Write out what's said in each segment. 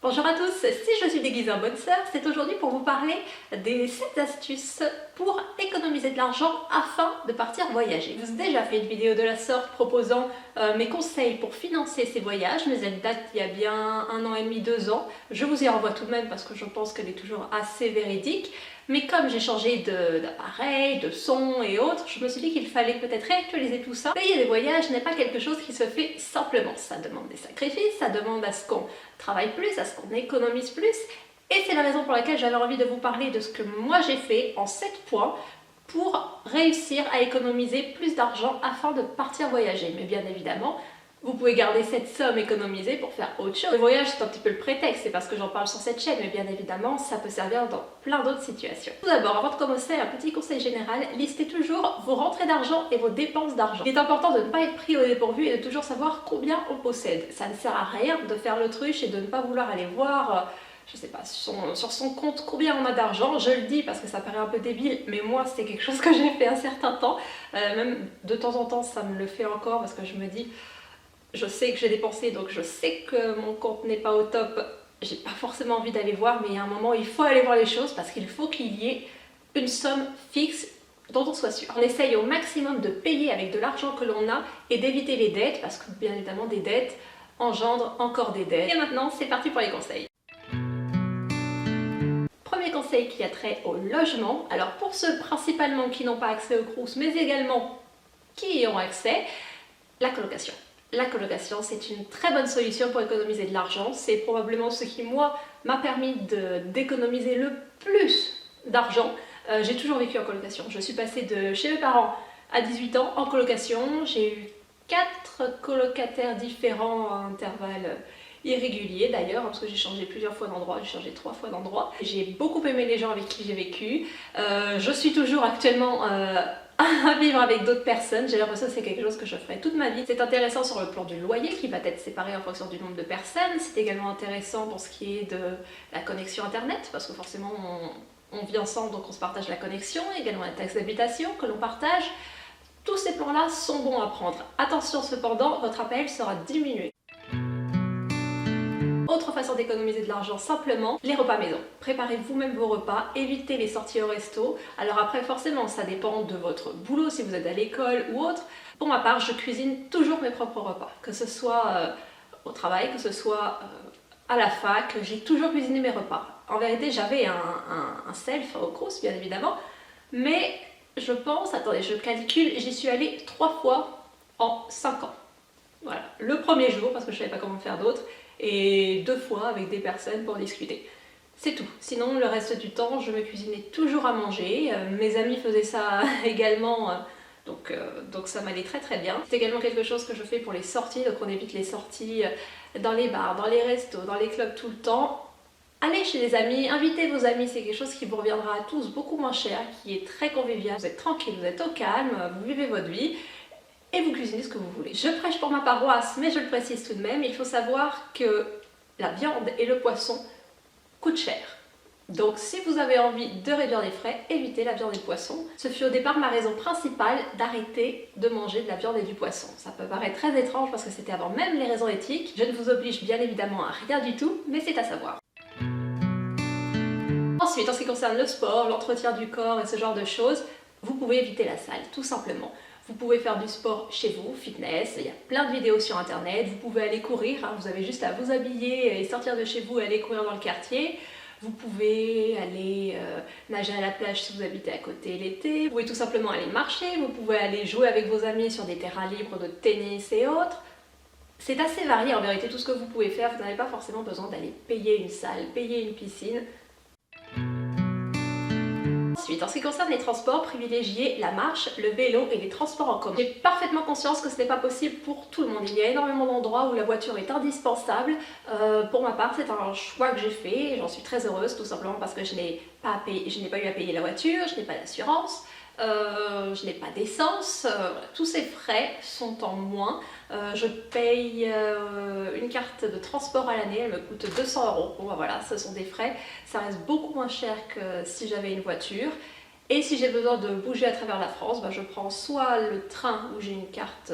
Bonjour à tous, si je suis déguisée en bonne sœur, c'est aujourd'hui pour vous parler des 7 astuces pour économiser de l'argent afin de partir voyager. Je vous ai déjà fait une vidéo de la sorte proposant mes conseils pour financer ces voyages, mais elle date il y a bien 1 an et demi, 2 ans. Je vous y renvoie tout de même parce que je pense qu'elle est toujours assez véridique. Mais comme j'ai changé d'appareil, de son et autres, je me suis dit qu'il fallait peut-être réactualiser tout ça. Payer des voyages n'est pas quelque chose qui se fait simplement. Ça demande des sacrifices, ça demande à ce qu'on travaille plus, à ce qu'on économise plus. Et c'est la raison pour laquelle j'avais envie de vous parler de ce que moi j'ai fait en 7 points pour réussir à économiser plus d'argent afin de partir voyager. Mais bien évidemment, vous pouvez garder cette somme économisée pour faire autre chose. Le voyage, c'est un petit peu le prétexte, c'est parce que j'en parle sur cette chaîne, mais bien évidemment, ça peut servir dans plein d'autres situations. Tout d'abord, avant de commencer, un petit conseil général, listez toujours vos rentrées d'argent et vos dépenses d'argent. Il est important de ne pas être pris au dépourvu et de toujours savoir combien on possède. Ça ne sert à rien de faire l'autruche et de ne pas vouloir aller voir je sais pas, sur son compte combien on a d'argent. Je le dis parce que ça paraît un peu débile, mais moi c'est quelque chose que j'ai fait un certain temps. Même de temps en temps ça me le fait encore parce que je me dis, je sais que j'ai dépensé, donc je sais que mon compte n'est pas au top. J'ai pas forcément envie d'aller voir, mais il y a un moment il faut aller voir les choses parce qu'il faut qu'il y ait une somme fixe dont on soit sûr. On essaye au maximum de payer avec de l'argent que l'on a et d'éviter les dettes parce que bien évidemment des dettes engendrent encore des dettes. Et maintenant c'est parti pour les conseils. Premier conseil qui a trait au logement. Alors pour ceux principalement qui n'ont pas accès au Crous, mais également qui y ont accès, la colocation. La colocation, c'est une très bonne solution pour économiser de l'argent. C'est probablement ce qui, moi, m'a permis d'économiser le plus d'argent. J'ai toujours vécu en colocation. Je suis passée de chez mes parents à 18 ans en colocation. J'ai eu 4 colocataires différents à intervalles irréguliers d'ailleurs, parce que j'ai changé plusieurs fois d'endroit, j'ai changé 3 fois d'endroit. J'ai beaucoup aimé les gens avec qui j'ai vécu. Je suis toujours actuellement à vivre avec d'autres personnes. J'ai l'impression que c'est quelque chose que je ferai toute ma vie. C'est intéressant sur le plan du loyer qui va être séparé en fonction du nombre de personnes. C'est également intéressant pour ce qui est de la connexion internet, parce que forcément on vit ensemble donc on se partage la connexion, également la taxe d'habitation que l'on partage. Tous ces plans-là sont bons à prendre. Attention cependant, votre APL sera diminué. Autre façon d'économiser de l'argent, simplement, les repas maison. Préparez vous-même vos repas, évitez les sorties au resto. Alors après, forcément, ça dépend de votre boulot, si vous êtes à l'école ou autre. Pour ma part, je cuisine toujours mes propres repas. Que ce soit au travail, que ce soit à la fac, j'ai toujours cuisiné mes repas. En vérité, j'avais un self au Crous, bien évidemment, mais je pense, attendez, je calcule, j'y suis allée 3 fois en 5 ans. Voilà, le premier jour, parce que je ne savais pas comment faire d'autre, et 2 fois avec des personnes pour discuter. C'est tout. Sinon, le reste du temps, je me cuisinais toujours à manger. Mes amis faisaient ça également, donc ça m'allait très très bien. C'est également quelque chose que je fais pour les sorties, donc on évite les sorties dans les bars, dans les restos, dans les clubs tout le temps. Allez chez les amis, invitez vos amis, c'est quelque chose qui vous reviendra à tous beaucoup moins cher, qui est très convivial. Vous êtes tranquille, vous êtes au calme, vous vivez votre vie. Et vous cuisinez ce que vous voulez. Je prêche pour ma paroisse, mais je le précise tout de même, il faut savoir que la viande et le poisson coûtent cher. Donc si vous avez envie de réduire les frais, évitez la viande et le poisson. Ce fut au départ ma raison principale d'arrêter de manger de la viande et du poisson. Ça peut paraître très étrange parce que c'était avant même les raisons éthiques. Je ne vous oblige bien évidemment à rien du tout, mais c'est à savoir. Ensuite, en ce qui concerne le sport, l'entretien du corps et ce genre de choses, vous pouvez éviter la salle, tout simplement. Vous pouvez faire du sport chez vous, fitness, il y a plein de vidéos sur internet, vous pouvez aller courir, hein, vous avez juste à vous habiller et sortir de chez vous et aller courir dans le quartier. Vous pouvez aller nager à la plage si vous habitez à côté l'été, vous pouvez tout simplement aller marcher, vous pouvez aller jouer avec vos amis sur des terrains libres de tennis et autres. C'est assez varié en vérité tout ce que vous pouvez faire, vous n'avez pas forcément besoin d'aller payer une salle, payer une piscine. Ensuite, en ce qui concerne les transports, privilégiez la marche, le vélo et les transports en commun. J'ai parfaitement conscience que ce n'est pas possible pour tout le monde. Il y a énormément d'endroits où la voiture est indispensable. Pour ma part, c'est un choix que j'ai fait et j'en suis très heureuse, tout simplement parce que je n'ai pas eu à payer la voiture, je n'ai pas d'assurance, je n'ai pas d'essence. Tous ces frais sont en moins. Je paye une carte de transport à l'année, elle me coûte 200 €. Bon, bah voilà, ce sont des frais, ça reste beaucoup moins cher que si j'avais une voiture. Et si j'ai besoin de bouger à travers la France, bah je prends soit le train où j'ai une carte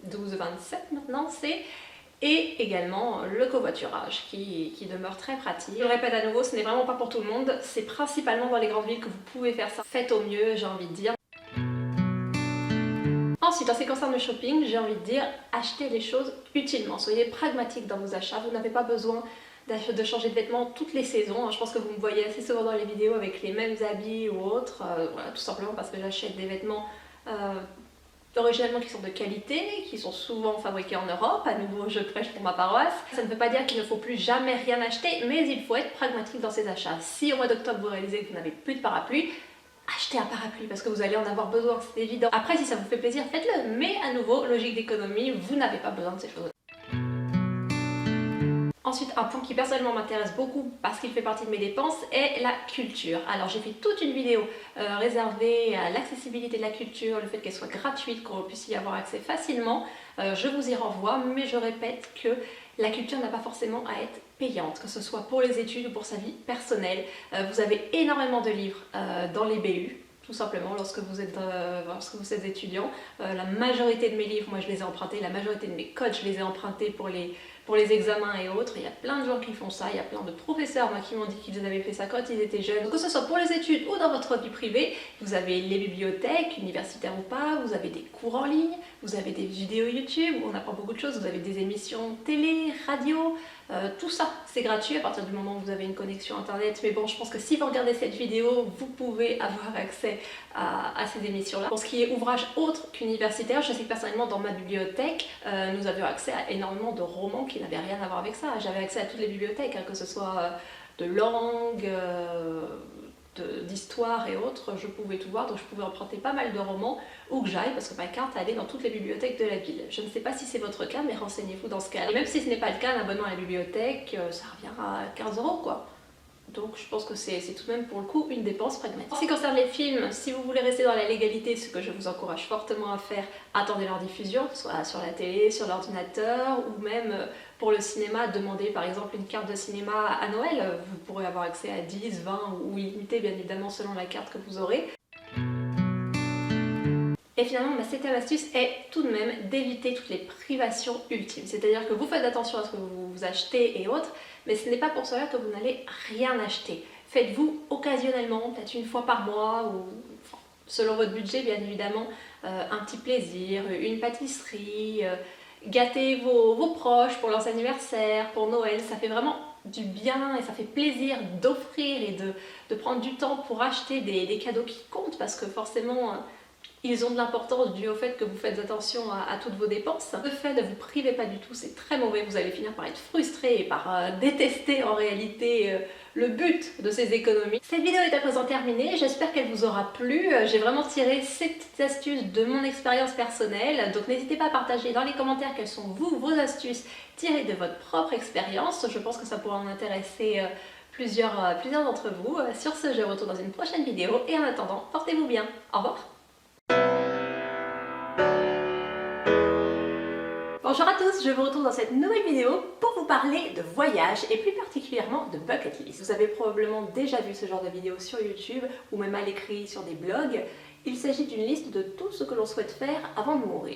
12-27 maintenant, et également le covoiturage qui demeure très pratique. Je le répète à nouveau, ce n'est vraiment pas pour tout le monde, c'est principalement dans les grandes villes que vous pouvez faire ça. Faites au mieux, j'ai envie de dire. Ensuite, en ce qui concerne le shopping, j'ai envie de dire, achetez les choses utilement. Soyez pragmatique dans vos achats, vous n'avez pas besoin de changer de vêtements toutes les saisons. Je pense que vous me voyez assez souvent dans les vidéos avec les mêmes habits ou autres, voilà, tout simplement parce que j'achète des vêtements originalement qui sont de qualité, qui sont souvent fabriqués en Europe. À nouveau, je prêche pour ma paroisse. Ça ne veut pas dire qu'il ne faut plus jamais rien acheter, mais il faut être pragmatique dans ses achats. Si au mois d'octobre vous réalisez que vous n'avez plus de parapluie, achetez un parapluie parce que vous allez en avoir besoin, c'est évident. Après, si ça vous fait plaisir, faites-le, mais à nouveau, logique d'économie, vous n'avez pas besoin de ces choses. Ensuite, un point qui personnellement m'intéresse beaucoup parce qu'il fait partie de mes dépenses est la culture. Alors j'ai fait toute une vidéo réservée à l'accessibilité de la culture, le fait qu'elle soit gratuite, qu'on puisse y avoir accès facilement. Je vous y renvoie, mais je répète que la culture n'a pas forcément à être payante, que ce soit pour les études ou pour sa vie personnelle. Vous avez énormément de livres dans les BU. Tout simplement, lorsque vous êtes étudiant. La majorité de mes livres, moi je les ai empruntés, la majorité de mes codes, je les ai empruntés pour les examens et autres. Il y a plein de gens qui font ça, il y a plein de professeurs qui m'ont dit qu'ils avaient fait ça quand ils étaient jeunes. Donc, que ce soit pour les études ou dans votre vie privée, vous avez les bibliothèques, universitaires ou pas, vous avez des cours en ligne, vous avez des vidéos YouTube où on apprend beaucoup de choses, vous avez des émissions télé, radio, tout ça c'est gratuit à partir du moment où vous avez une connexion internet. Mais bon, je pense que si vous regardez cette vidéo, vous pouvez avoir accès à ces émissions là. Pour ce qui est ouvrage autre qu'universitaire, je sais que personnellement dans ma bibliothèque, nous avions accès à énormément de romans qui n'avaient rien à voir avec ça. J'avais accès à toutes les bibliothèques, que ce soit de langue, d'histoire et autres, je pouvais tout voir, donc je pouvais emprunter pas mal de romans où que j'aille, parce que ma carte allait dans toutes les bibliothèques de la ville. Je ne sais pas si c'est votre cas, mais renseignez-vous dans ce cas. Et même si ce n'est pas le cas, un abonnement à la bibliothèque, ça revient à 15 € quoi. Donc je pense que c'est tout de même pour le coup une dépense pragmatique. En ce qui concerne les films, si vous voulez rester dans la légalité, ce que je vous encourage fortement à faire, attendez leur diffusion, que ce soit sur la télé, sur l'ordinateur ou même pour le cinéma, demandez par exemple une carte de cinéma à Noël. Vous pourrez avoir accès à 10, 20 ou illimité bien évidemment selon la carte que vous aurez. Et finalement, ma 7e astuce est tout de même d'éviter toutes les privations ultimes. C'est-à-dire que vous faites attention à ce que vous achetez et autres, mais ce n'est pas pour cela que vous n'allez rien acheter. Faites-vous occasionnellement, peut-être une fois par mois, ou enfin, selon votre budget bien évidemment, un petit plaisir, une pâtisserie, gâtez vos proches pour leurs anniversaires, pour Noël, ça fait vraiment du bien et ça fait plaisir d'offrir et de prendre du temps pour acheter des cadeaux qui comptent parce que forcément ils ont de l'importance dû au fait que vous faites attention à toutes vos dépenses. Le fait de vous priver pas du tout, c'est très mauvais, vous allez finir par être frustré et par détester en réalité le but de ces économies. Cette vidéo est à présent terminée, j'espère qu'elle vous aura plu. J'ai vraiment tiré ces petites astuces de mon expérience personnelle, donc n'hésitez pas à partager dans les commentaires quelles sont vos astuces tirées de votre propre expérience. Je pense que ça pourra en intéresser plusieurs d'entre vous. Sur ce, je vous retrouve dans une prochaine vidéo et en attendant, portez-vous bien. Au revoir. Bonjour à tous, je vous retrouve dans cette nouvelle vidéo pour vous parler de voyage et plus particulièrement de bucket list. Vous avez probablement déjà vu ce genre de vidéo sur YouTube ou même à l'écrit sur des blogs. Il s'agit d'une liste de tout ce que l'on souhaite faire avant de mourir.